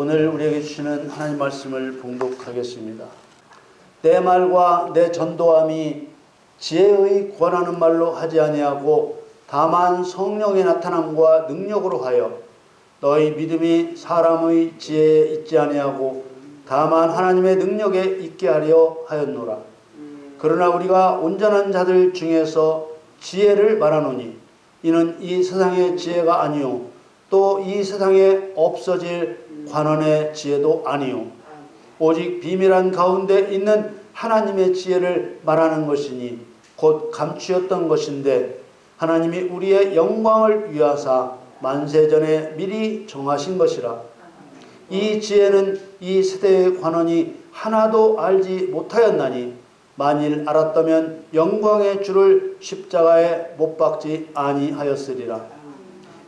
오늘 우리에게 주시는 하나님 말씀을 봉독하겠습니다. 내 말과 내 전도함이 지혜의 권하는 말로 하지 아니하고 다만 성령의 나타남과 능력으로 하여 너희 믿음이 사람의 지혜에 있지 아니하고 다만 하나님의 능력에 있게 하려 하였노라. 그러나 우리가 온전한 자들 중에서 지혜를 말하노니 이는 이 세상의 지혜가 아니요 또 이 세상에 없어질 관원의 지혜도 아니요 오직 비밀한 가운데 있는 하나님의 지혜를 말하는 것이니 곧 감추었던 것인데 하나님이 우리의 영광을 위하사 만세전에 미리 정하신 것이라. 이 지혜는 이 세대의 관원이 하나도 알지 못하였나니 만일 알았다면 영광의 주를 십자가에 못 박지 아니하였으리라.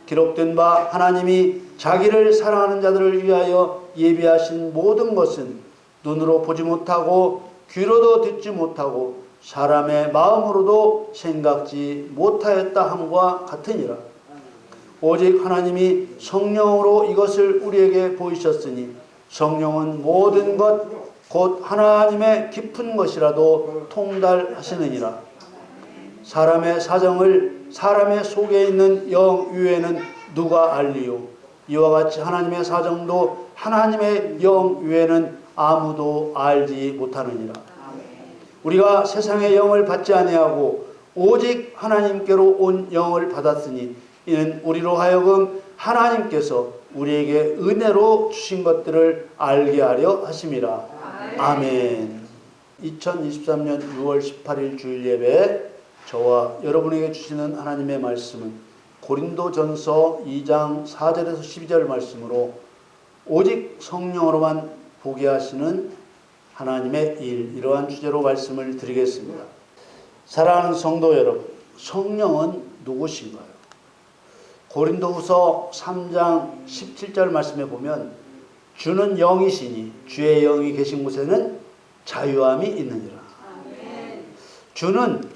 기록된 바 하나님이 자기를 사랑하는 자들을 위하여 예비하신 모든 것은 눈으로 보지 못하고 귀로도 듣지 못하고 사람의 마음으로도 생각지 못하였다 함과 같으니라. 오직 하나님이 성령으로 이것을 우리에게 보이셨으니 성령은 모든 것 곧 하나님의 깊은 것이라도 통달하시느니라. 사람의 사정을 사람의 속에 있는 영 위에는 누가 알리요? 이와 같이 하나님의 사정도 하나님의 영 위에는 아무도 알지 못하느니라. 우리가 세상의 영을 받지 아니하고 오직 하나님께로 온 영을 받았으니 이는 우리로 하여금 하나님께서 우리에게 은혜로 주신 것들을 알게 하려 하심이라. 아멘. 2023년 6월 18일 주일 예배 저와 여러분에게 주시는 하나님의 말씀은 고린도전서 2장 4절에서 12절 말씀으로 오직 성령으로만 보게 하시는 하나님의 일, 이러한 주제로 말씀을 드리겠습니다. 사랑하는 성도 여러분, 성령은 누구신가요? 고린도후서 3장 17절 말씀에 보면 주는 영이시니 주의 영이 계신 곳에는 자유함이 있느니라. 주는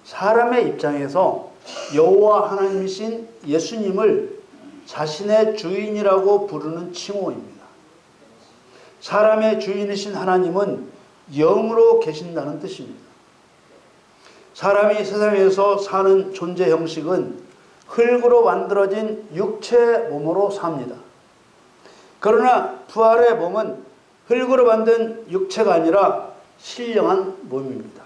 사람의 입장에서 여호와 하나님이신 예수님을 자신의 주인이라고 부르는 칭호입니다. 사람의 주인이신 하나님은 영으로 계신다는 뜻입니다. 사람이 세상에서 사는 존재 형식은 흙으로 만들어진 육체 몸으로 삽니다. 그러나 부활의 몸은 흙으로 만든 육체가 아니라 신령한 몸입니다.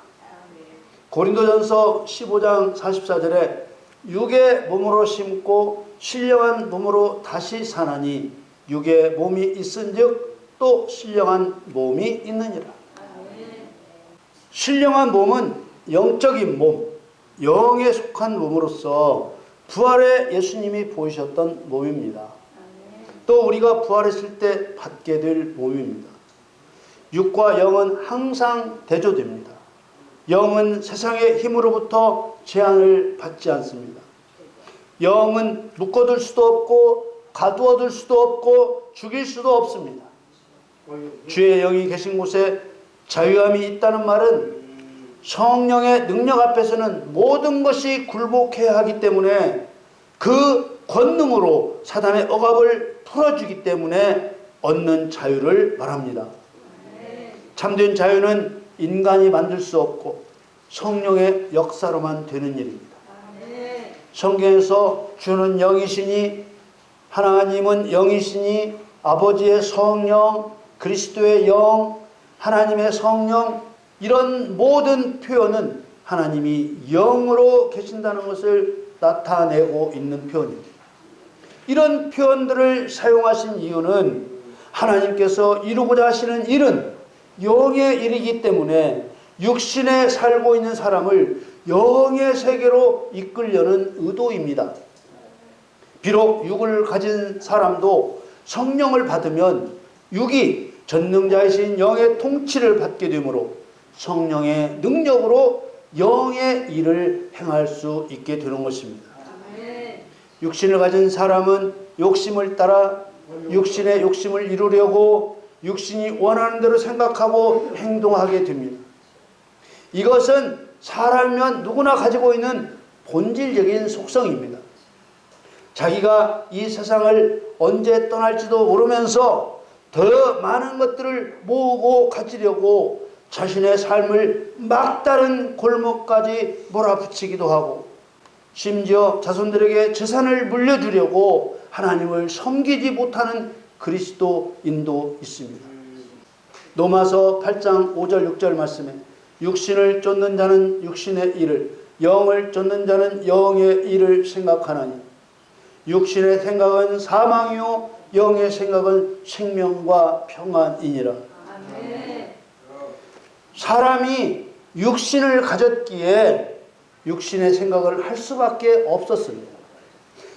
고린도전서 15장 44절에 육의 몸으로 심고 신령한 몸으로 다시 사나니 육의 몸이 있은즉 또 신령한 몸이 있느니라. 신령한 몸은 영적인 몸, 영에 속한 몸으로서 부활의 예수님이 보이셨던 몸입니다. 또 우리가 부활했을 때 받게 될 몸입니다. 육과 영은 항상 대조됩니다. 영은 세상의 힘으로부터 제한을 받지 않습니다. 영은 묶어둘 수도 없고 가두어둘 수도 없고 죽일 수도 없습니다. 주의 영이 계신 곳에 자유함이 있다는 말은 성령의 능력 앞에서는 모든 것이 굴복해야 하기 때문에 그 권능으로 사단의 억압을 풀어주기 때문에 얻는 자유를 말합니다. 참된 자유는 인간이 만들 수 없고 성령의 역사로만 되는 일입니다. 성경에서 주는 영이시니 하나님은 영이시니 아버지의 성령, 그리스도의 영, 하나님의 성령, 이런 모든 표현은 하나님이 영으로 계신다는 것을 나타내고 있는 표현입니다. 이런 표현들을 사용하신 이유는 하나님께서 이루고자 하시는 일은 영의 일이기 때문에 육신에 살고 있는 사람을 영의 세계로 이끌려는 의도입니다. 비록 육을 가진 사람도 성령을 받으면 육이 전능자이신 영의 통치를 받게 되므로 성령의 능력으로 영의 일을 행할 수 있게 되는 것입니다. 육신을 가진 사람은 욕심을 따라 육신의 욕심을 이루려고 육신이 원하는 대로 생각하고 행동하게 됩니다. 이것은 사람이면 누구나 가지고 있는 본질적인 속성입니다. 자기가 이 세상을 언제 떠날지도 모르면서 더 많은 것들을 모으고 가지려고 자신의 삶을 막다른 골목까지 몰아붙이기도 하고 심지어 자손들에게 재산을 물려주려고 하나님을 섬기지 못하는 그리스도인도 있습니다. 로마서 8장 5절 6절 말씀에 육신을 쫓는 자는 육신의 일을, 영을 쫓는 자는 영의 일을 생각하나니 육신의 생각은 사망이요 영의 생각은 생명과 평안이니라. 아멘. 사람이 육신을 가졌기에 육신의 생각을 할 수밖에 없었습니다.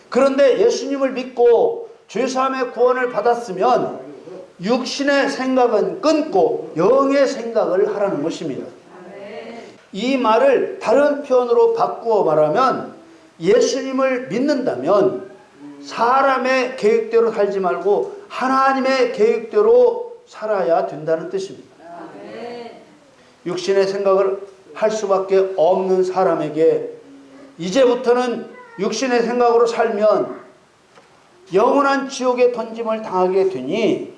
그런데 예수님을 믿고 죄사함의 구원을 받았으면 육신의 생각은 끊고 영의 생각을 하라는 것입니다. 이 말을 다른 표현으로 바꾸어 말하면 예수님을 믿는다면 사람의 계획대로 살지 말고 하나님의 계획대로 살아야 된다는 뜻입니다. 육신의 생각을 할 수밖에 없는 사람에게 이제부터는 육신의 생각으로 살면 영원한 지옥에 던짐을 당하게 되니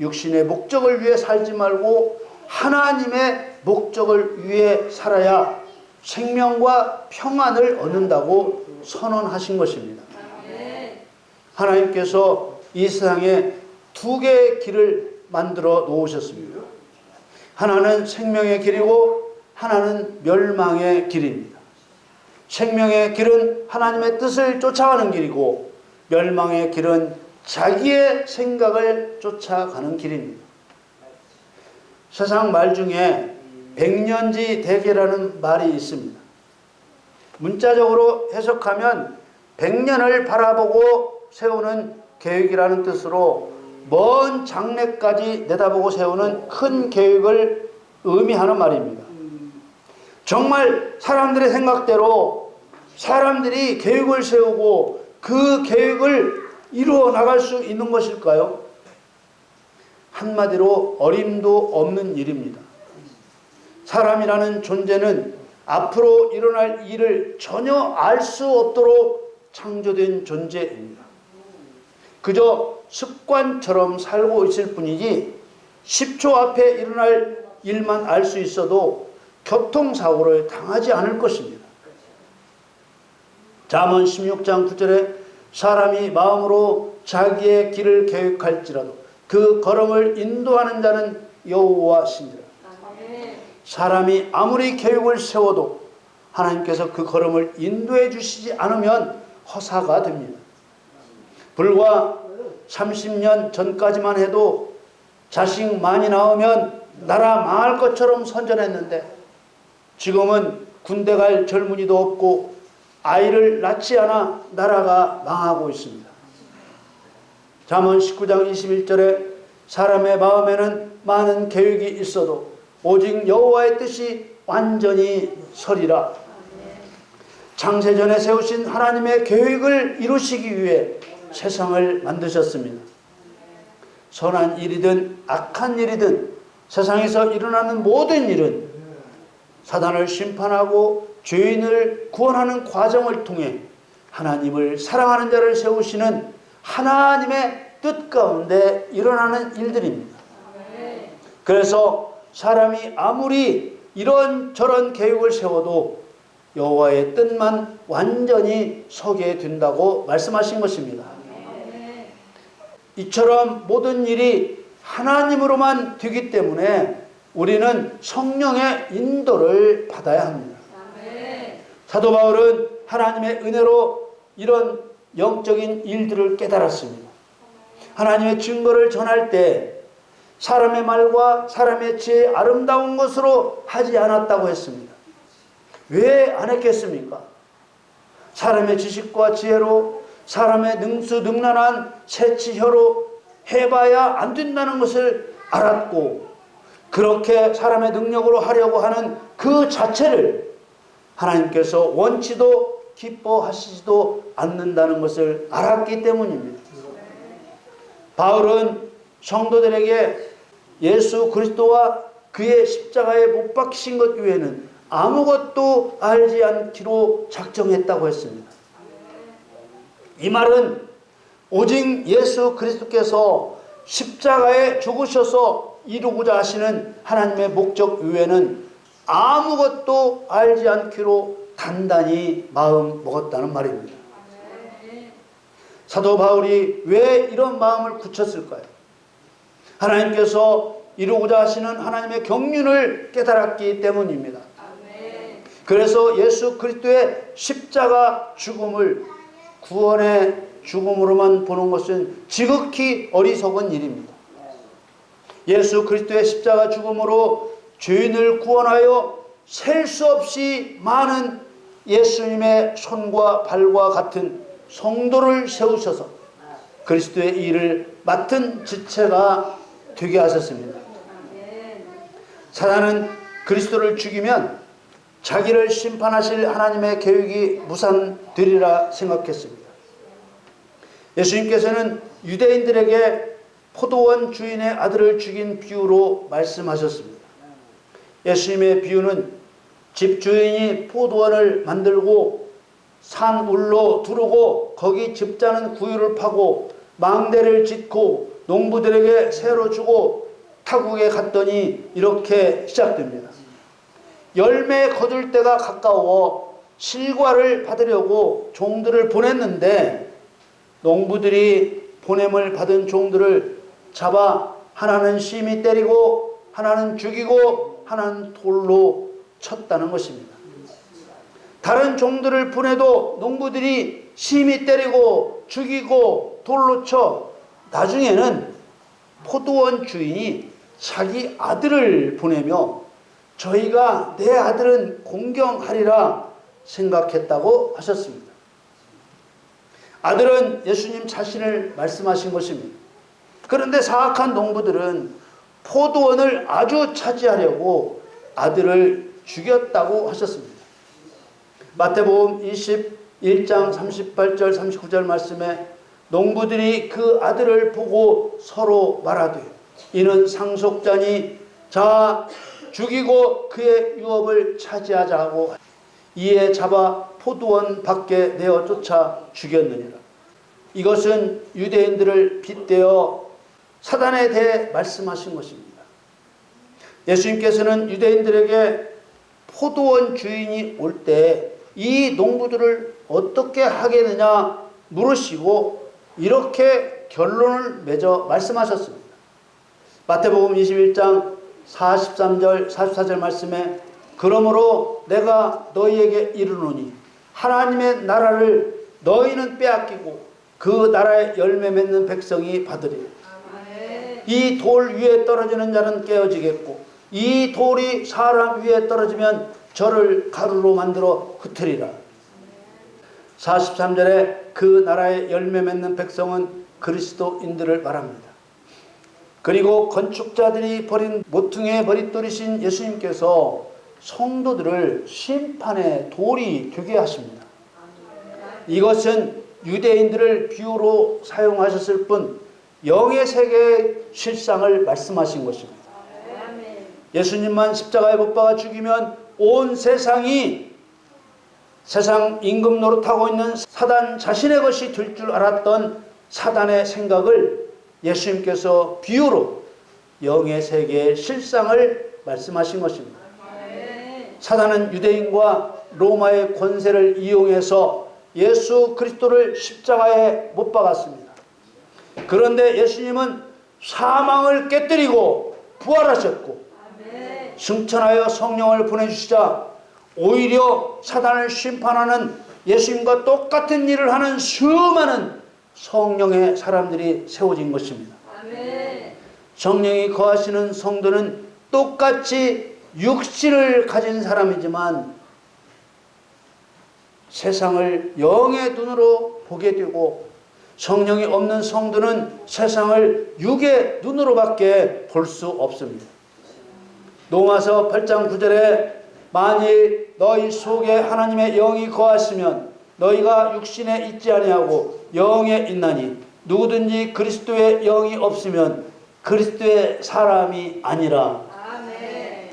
육신의 목적을 위해 살지 말고 하나님의 목적을 위해 살아야 생명과 평안을 얻는다고 선언하신 것입니다. 하나님께서 이 세상에 두 개의 길을 만들어 놓으셨습니다. 하나는 생명의 길이고 하나는 멸망의 길입니다. 생명의 길은 하나님의 뜻을 쫓아가는 길이고 멸망의 길은 자기의 생각을 쫓아가는 길입니다. 세상 말 중에 백년지 대계라는 말이 있습니다. 문자적으로 해석하면 100년을 바라보고 세우는 계획이라는 뜻으로 먼 장래까지 내다보고 세우는 큰 계획을 의미하는 말입니다. 정말 사람들의 생각대로 사람들이 계획을 세우고 그 계획을 이루어 나갈 수 있는 것일까요? 한마디로 어림도 없는 일입니다. 사람이라는 존재는 앞으로 일어날 일을 전혀 알 수 없도록 창조된 존재입니다. 그저 습관처럼 살고 있을 뿐이지 10초 앞에 일어날 일만 알 수 있어도 교통사고를 당하지 않을 것입니다. 잠언 16장 9절에 사람이 마음으로 자기의 길을 계획할지라도 그 걸음을 인도하는 자는 여호와시니라. 사람이 아무리 계획을 세워도 하나님께서 그 걸음을 인도해 주시지 않으면 허사가 됩니다. 불과 30년 전까지만 해도 자식 많이 낳으면 나라 망할 것처럼 선전했는데 지금은 군대 갈 젊은이도 없고 아이를 낳지 않아 나라가 망하고 있습니다. 잠언 19장 21절에 사람의 마음에는 많은 계획이 있어도 오직 여호와의 뜻이 완전히 서리라. 창세전에 세우신 하나님의 계획을 이루시기 위해 세상을 만드셨습니다. 선한 일이든 악한 일이든 세상에서 일어나는 모든 일은 사단을 심판하고 죄인을 구원하는 과정을 통해 하나님을 사랑하는 자를 세우시는 하나님의 뜻 가운데 일어나는 일들입니다. 그래서 사람이 아무리 이런저런 계획을 세워도 여호와의 뜻만 완전히 서게 된다고 말씀하신 것입니다. 이처럼 모든 일이 하나님으로만 되기 때문에 우리는 성령의 인도를 받아야 합니다. 사도 바울은 하나님의 은혜로 이런 영적인 일들을 깨달았습니다. 하나님의 증거를 전할 때 사람의 말과 사람의 지혜의 아름다운 것으로 하지 않았다고 했습니다. 왜 안 했겠습니까? 사람의 지식과 지혜로 사람의 능수능란한 새치혀로 해봐야 안 된다는 것을 알았고 그렇게 사람의 능력으로 하려고 하는 그 자체를 하나님께서 원치도 기뻐하시지도 않는다는 것을 알았기 때문입니다. 바울은 성도들에게 예수 그리스도와 그의 십자가에 못 박히신 것 외에는 아무것도 알지 않기로 작정했다고 했습니다. 이 말은 오직 예수 그리스도께서 십자가에 죽으셔서 이루고자 하시는 하나님의 목적 외에는 아무것도 알지 않기로 단단히 마음 먹었다는 말입니다. 사도 바울이 왜 이런 마음을 굳혔을까요? 하나님께서 이루고자 하시는 하나님의 경륜을 깨달았기 때문입니다. 그래서 예수 그리스도의 십자가 죽음을 구원의 죽음으로만 보는 것은 지극히 어리석은 일입니다. 예수 그리스도의 십자가 죽음으로 죄인을 구원하여 셀 수 없이 많은 예수님의 손과 발과 같은 성도를 세우셔서 그리스도의 일을 맡은 지체가 되게 하셨습니다. 사단은 그리스도를 죽이면 자기를 심판하실 하나님의 계획이 무산되리라 생각했습니다. 예수님께서는 유대인들에게 포도원 주인의 아들을 죽인 비유로 말씀하셨습니다. 예수님의 비유는 집주인이 포도원을 만들고 산 울로 두르고 거기 집자는 구유를 파고 망대를 짓고 농부들에게 새로 주고 타국에 갔더니 이렇게 시작됩니다. 열매 거둘 때가 가까워 실과를 받으려고 종들을 보냈는데 농부들이 보냄을 받은 종들을 잡아 하나는 심히 때리고 하나는 죽이고 하나는 돌로 쳤다는 것입니다. 다른 종들을 보내도 농부들이 심히 때리고 죽이고 돌로 쳐 나중에는 포도원 주인이 자기 아들을 보내며 저희가 내 아들은 공경하리라 생각했다고 하셨습니다. 아들은 예수님 자신을 말씀하신 것입니다. 그런데 사악한 농부들은 포도원을 아주 차지하려고 아들을 죽였다고 하셨습니다. 마태복음 21장 38절 39절 말씀에 농부들이 그 아들을 보고 서로 말하되 이는 상속자니 자 죽이고 그의 유업을 차지하자고 이에 잡아 포도원 밖에 내어 쫓아 죽였느니라. 이것은 유대인들을 빗대어 사단에 대해 말씀하신 것입니다. 예수님께서는 유대인들에게 포도원 주인이 올 때 이 농부들을 어떻게 하겠느냐 물으시고 이렇게 결론을 맺어 말씀하셨습니다. 마태복음 21장 43절 44절 말씀에 그러므로 내가 너희에게 이르노니 하나님의 나라를 너희는 빼앗기고 그 나라의 열매 맺는 백성이 받으리라. 이 돌 위에 떨어지는 자는 깨어지겠고 이 돌이 사람 위에 떨어지면 저를 가루로 만들어 흩으리라. 43절에 그 나라의 열매 맺는 백성은 그리스도인들을 말합니다. 그리고 건축자들이 버린 모퉁이의 머릿돌이신 예수님께서 성도들을 심판의 돌이 되게 하십니다. 이것은 유대인들을 비유로 사용하셨을 뿐 영의 세계의 실상을 말씀하신 것입니다. 예수님만 십자가에 못 박아 죽이면 온 세상이 세상 임금 노릇하고 있는 사단 자신의 것이 될 줄 알았던 사단의 생각을 예수님께서 비유로 영의 세계의 실상을 말씀하신 것입니다. 사단은 유대인과 로마의 권세를 이용해서 예수 그리스도를 십자가에 못 박았습니다. 그런데 예수님은 사망을 깨뜨리고 부활하셨고 승천하여 성령을 보내주시자 오히려 사단을 심판하는 예수님과 똑같은 일을 하는 수많은 성령의 사람들이 세워진 것입니다. 성령이 거하시는 성도는 똑같이 육신을 가진 사람이지만 세상을 영의 눈으로 보게 되고 성령이 없는 성도는 세상을 육의 눈으로밖에 볼 수 없습니다. 로마서 8장 9절에 만일 너희 속에 하나님의 영이 거하시면 너희가 육신에 있지 아니하고 영에 있나니 누구든지 그리스도의 영이 없으면 그리스도의 사람이 아니라. 아멘.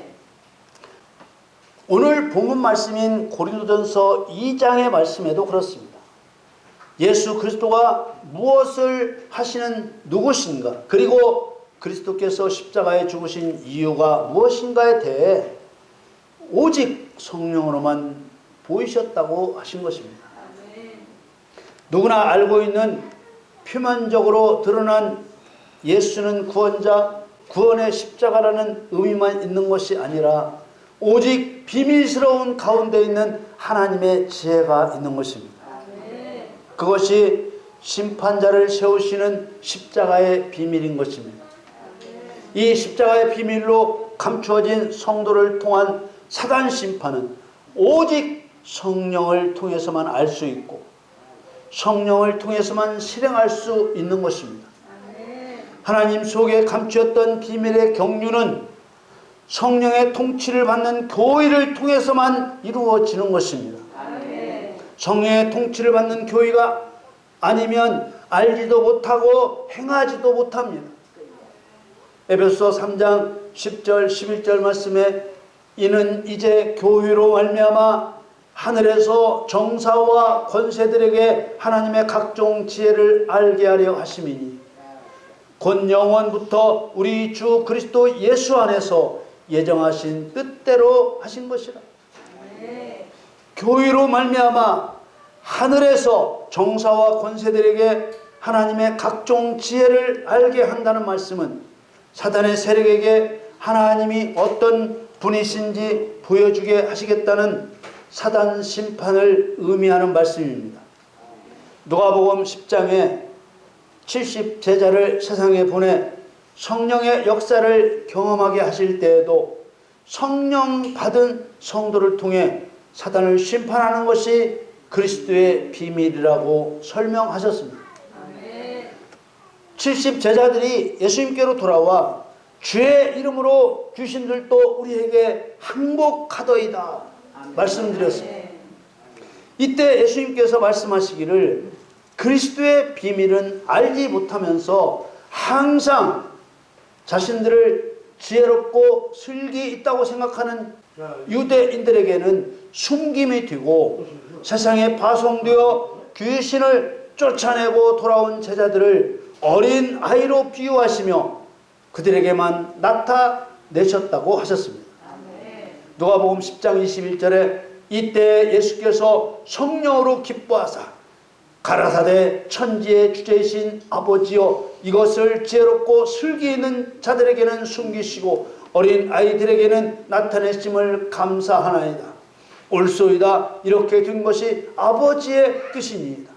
오늘 본문 말씀인 고린도전서 2장의 말씀에도 그렇습니다. 예수 그리스도가 무엇을 하시는 누구신가, 그리고 그리스도께서 십자가에 죽으신 이유가 무엇인가에 대해 오직 성령으로만 보이셨다고 하신 것입니다. 누구나 알고 있는 표면적으로 드러난 예수는 구원자, 구원의 십자가라는 의미만 있는 것이 아니라 오직 비밀스러운 가운데 있는 하나님의 지혜가 있는 것입니다. 그것이 심판자를 세우시는 십자가의 비밀인 것입니다. 이 십자가의 비밀로 감추어진 성도를 통한 사단 심판은 오직 성령을 통해서만 알 수 있고 성령을 통해서만 실행할 수 있는 것입니다. 하나님 속에 감추었던 비밀의 경륜은 성령의 통치를 받는 교회를 통해서만 이루어지는 것입니다. 성령의 통치를 받는 교회가 아니면 알지도 못하고 행하지도 못합니다. 에베소 3장 10절 11절 말씀에 이는 이제 교회로 말미암아 하늘에서 정사와 권세들에게 하나님의 각종 지혜를 알게 하려 하심이니 곧 영원부터 우리 주 그리스도 예수 안에서 예정하신 뜻대로 하신 것이라. 교회로 말미암아 하늘에서 정사와 권세들에게 하나님의 각종 지혜를 알게 한다는 말씀은 사단의 세력에게 하나님이 어떤 분이신지 보여주게 하시겠다는 사단 심판을 의미하는 말씀입니다. 누가복음 10장에 70 제자를 세상에 보내 성령의 역사를 경험하게 하실 때에도 성령 받은 성도를 통해 사단을 심판하는 것이 그리스도의 비밀이라고 설명하셨습니다. 70 제자들이 예수님께로 돌아와 주의 이름으로 귀신들도 우리에게 항복하더이다 말씀드렸습니다. 이때 예수님께서 말씀하시기를 그리스도의 비밀은 알지 못하면서 항상 자신들을 지혜롭고 슬기 있다고 생각하는 유대인들에게는 숨김이 되고 세상에 파송되어 귀신을 쫓아내고 돌아온 제자들을 어린 아이로 비유하시며 그들에게만 나타내셨다고 하셨습니다. 누가복음 10장 21절에 이때 예수께서 성령으로 기뻐하사 가라사대 천지의 주제이신 아버지여 이것을 지혜롭고 슬기 있는 자들에게는 숨기시고 어린 아이들에게는 나타내심을 감사하나이다. 옳소이다. 이렇게 된 것이 아버지의 뜻이니이다.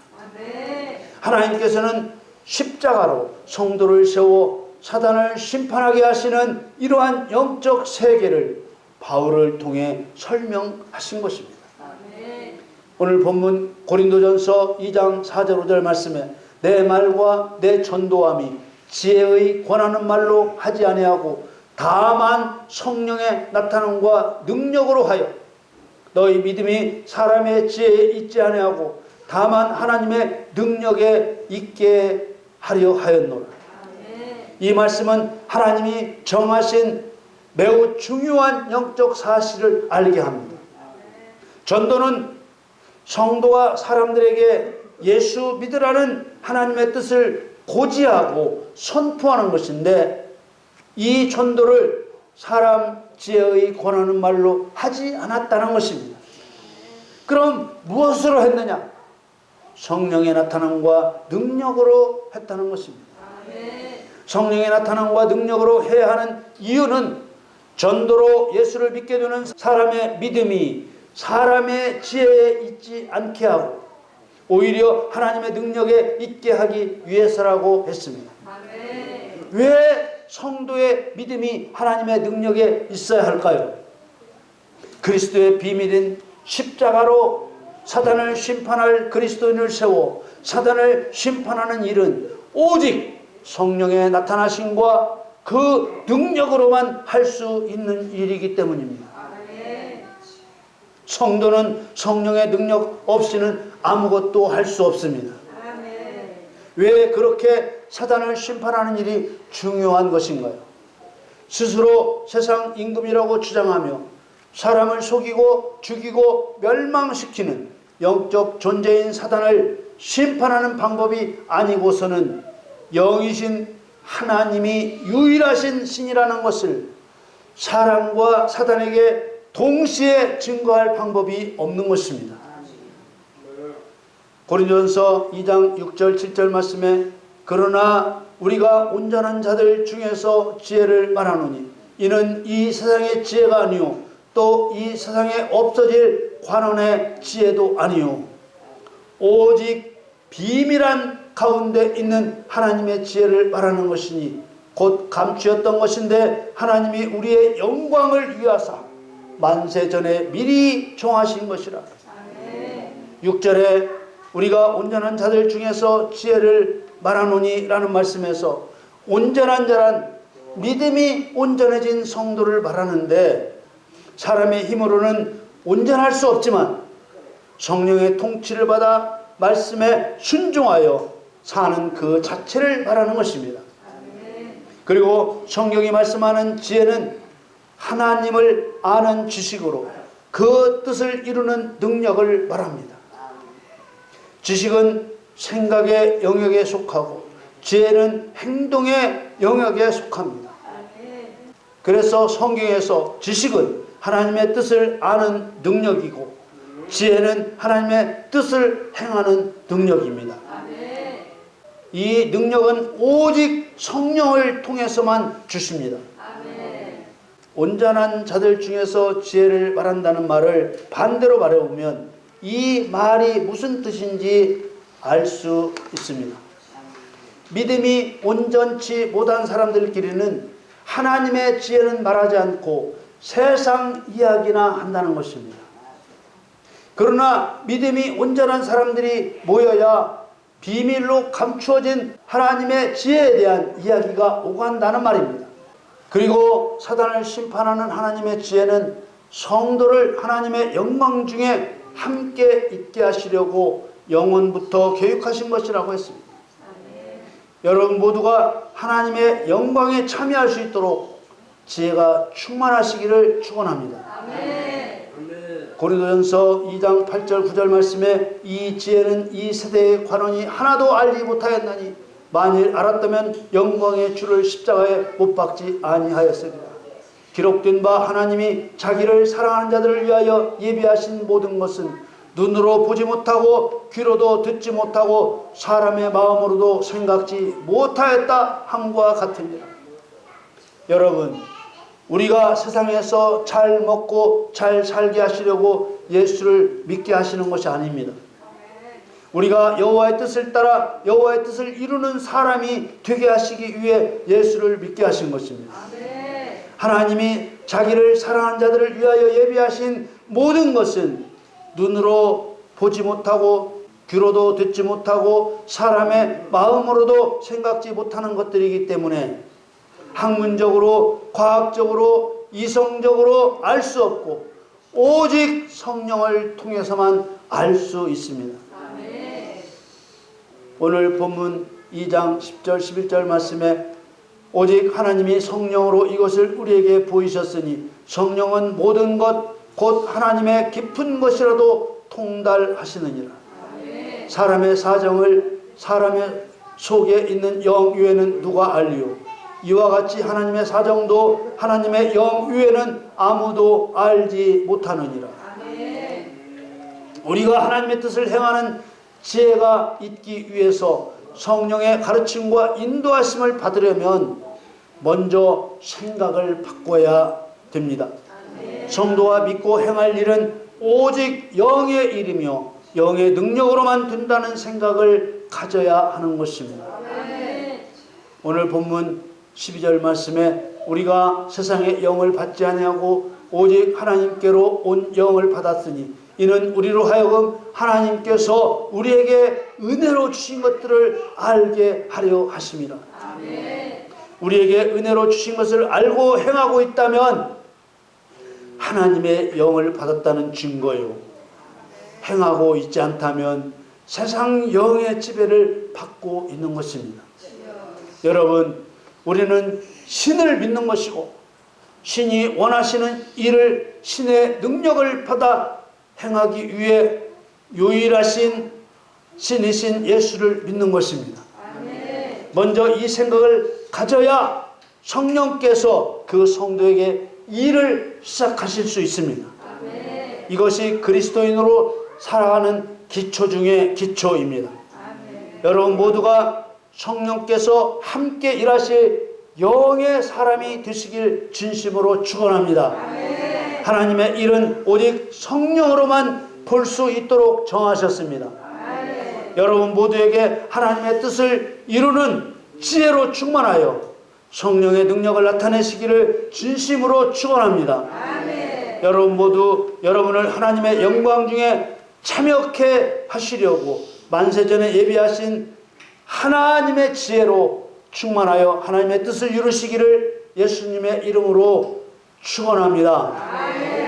하나님께서는 십자가로 성도를 세워 사단을 심판하게 하시는 이러한 영적 세계를 바울을 통해 설명하신 것입니다. 오늘 본문 고린도전서 2장 4절 5절 말씀에 내 말과 내 전도함이 지혜의 권하는 말로 하지 아니하고 다만 성령의 나타남과 능력으로 하여 너희 믿음이 사람의 지혜에 있지 아니하고 다만 하나님의 능력에 있게 하려 하였노라. 이 말씀은 하나님이 정하신 매우 중요한 영적 사실을 알게 합니다. 전도는 성도가 사람들에게 예수 믿으라는 하나님의 뜻을 고지하고 선포하는 것인데 이 전도를 사람 지혜의 권하는 말로 하지 않았다는 것입니다. 그럼 무엇으로 했느냐? 성령의 나타남과 능력으로 했다는 것입니다. 성령의 나타남과 능력으로 해야 하는 이유는 전도로 예수를 믿게 되는 사람의 믿음이 사람의 지혜에 있지 않게 하고 오히려 하나님의 능력에 있게 하기 위해서라고 했습니다. 왜 성도의 믿음이 하나님의 능력에 있어야 할까요? 그리스도의 비밀인 십자가로 사단을 심판할 그리스도인을 세워 사단을 심판하는 일은 오직 성령의 나타나심과 그 능력으로만 할 수 있는 일이기 때문입니다. 성도는 성령의 능력 없이는 아무것도 할 수 없습니다. 왜 그렇게 사단을 심판하는 일이 중요한 것인가요? 스스로 세상 임금이라고 주장하며 사람을 속이고 죽이고 멸망시키는 영적 존재인 사단을 심판하는 방법이 아니고서는 영이신 하나님이 유일하신 신이라는 것을 사람과 사단에게 동시에 증거할 방법이 없는 것입니다. 고린도전서 2장 6절 7절 말씀에 그러나 우리가 온전한 자들 중에서 지혜를 말하노니 이는 이 세상의 지혜가 아니요 또 이 세상에 없어질 관원의 지혜도 아니요 오직 비밀한 가운데 있는 하나님의 지혜를 말하는 것이니 곧 감추었던 것인데 하나님이 우리의 영광을 위하사 만세 전에 미리 정하신 것이라. 6절에 우리가 온전한 자들 중에서 지혜를 말하노니 라는 말씀에서 온전한 자란 믿음이 온전해진 성도를 말하는데 사람의 힘으로는 온전할 수 없지만 성령의 통치를 받아 말씀에 순종하여 사는 그 자체를 말하는 것입니다. 그리고 성경이 말씀하는 지혜는 하나님을 아는 지식으로 그 뜻을 이루는 능력을 말합니다. 지식은 생각의 영역에 속하고 지혜는 행동의 영역에 속합니다. 그래서 성경에서 지식은 하나님의 뜻을 아는 능력이고 지혜는 하나님의 뜻을 행하는 능력입니다. 이 능력은 오직 성령을 통해서만 주십니다. 온전한 자들 중에서 지혜를 말한다는 말을 반대로 말해보면 이 말이 무슨 뜻인지 알 수 있습니다. 믿음이 온전치 못한 사람들끼리는 하나님의 지혜는 말하지 않고 세상 이야기나 한다는 것입니다. 그러나 믿음이 온전한 사람들이 모여야 비밀로 감추어진 하나님의 지혜에 대한 이야기가 오간다는 말입니다. 그리고 사단을 심판하는 하나님의 지혜는 성도를 하나님의 영광 중에 함께 있게 하시려고 영원부터 교육하신 것이라고 했습니다. 여러분 모두가 하나님의 영광에 참여할 수 있도록 지혜가 충만하시기를 축원합니다. 고린도전서 2장 8절 9절 말씀에 이 지혜는 이 세대의 관원이 하나도 알지 못하였나니 만일 알았다면 영광의 주를 십자가에 못 박지 아니하였으리라. 기록된 바 하나님이 자기를 사랑하는 자들을 위하여 예비하신 모든 것은 눈으로 보지 못하고 귀로도 듣지 못하고 사람의 마음으로도 생각지 못하였다 함과 같으니라. 여러분, 우리가 세상에서 잘 먹고 잘 살게 하시려고 예수를 믿게 하시는 것이 아닙니다. 우리가 여호와의 뜻을 따라 여호와의 뜻을 이루는 사람이 되게 하시기 위해 예수를 믿게 하신 것입니다. 하나님이 자기를 사랑하는 자들을 위하여 예비하신 모든 것은 눈으로 보지 못하고 귀로도 듣지 못하고 사람의 마음으로도 생각지 못하는 것들이기 때문에 학문적으로 과학적으로 이성적으로 알 수 없고 오직 성령을 통해서만 알 수 있습니다. 오늘 본문 2장 10절 11절 말씀에 오직 하나님이 성령으로 이것을 우리에게 보이셨으니 성령은 모든 것 곧 하나님의 깊은 것이라도 통달하시느니라. 사람의 사정을 사람의 속에 있는 영 위에는 누가 알리요? 이와 같이 하나님의 사정도 하나님의 영 위에는 아무도 알지 못하느니라. 우리가 하나님의 뜻을 행하는 지혜가 있기 위해서 성령의 가르침과 인도하심을 받으려면 먼저 생각을 바꿔야 됩니다. 성도가 믿고 행할 일은 오직 영의 일이며 영의 능력으로만 된다는 생각을 가져야 하는 것입니다. 오늘 본문 12절 말씀에 우리가 세상의 영을 받지 아니하고 오직 하나님께로 온 영을 받았으니 이는 우리로 하여금 하나님께서 우리에게 은혜로 주신 것들을 알게 하려 하심이라. 우리에게 은혜로 주신 것을 알고 행하고 있다면 하나님의 영을 받았다는 증거요. 행하고 있지 않다면 세상 영의 지배를 받고 있는 것입니다. 여러분, 우리는 신을 믿는 것이고 신이 원하시는 일을 신의 능력을 받아 행하기 위해 유일하신 신이신 예수를 믿는 것입니다. 먼저 이 생각을 가져야 성령께서 그 성도에게 일을 시작하실 수 있습니다. 이것이 그리스도인으로 살아가는 기초 중에 기초입니다. 여러분 모두가 성령께서 함께 일하실 영의 사람이 되시길 진심으로 축원합니다. 하나님의 일은 오직 성령으로만 볼 수 있도록 정하셨습니다. 여러분 모두에게 하나님의 뜻을 이루는 지혜로 충만하여 성령의 능력을 나타내시기를 진심으로 축원합니다. 여러분 모두 여러분을 하나님의 영광 중에 참여케 하시려고 만세전에 예비하신 하나님의 지혜로 충만하여 하나님의 뜻을 이루시기를 예수님의 이름으로 축원합니다.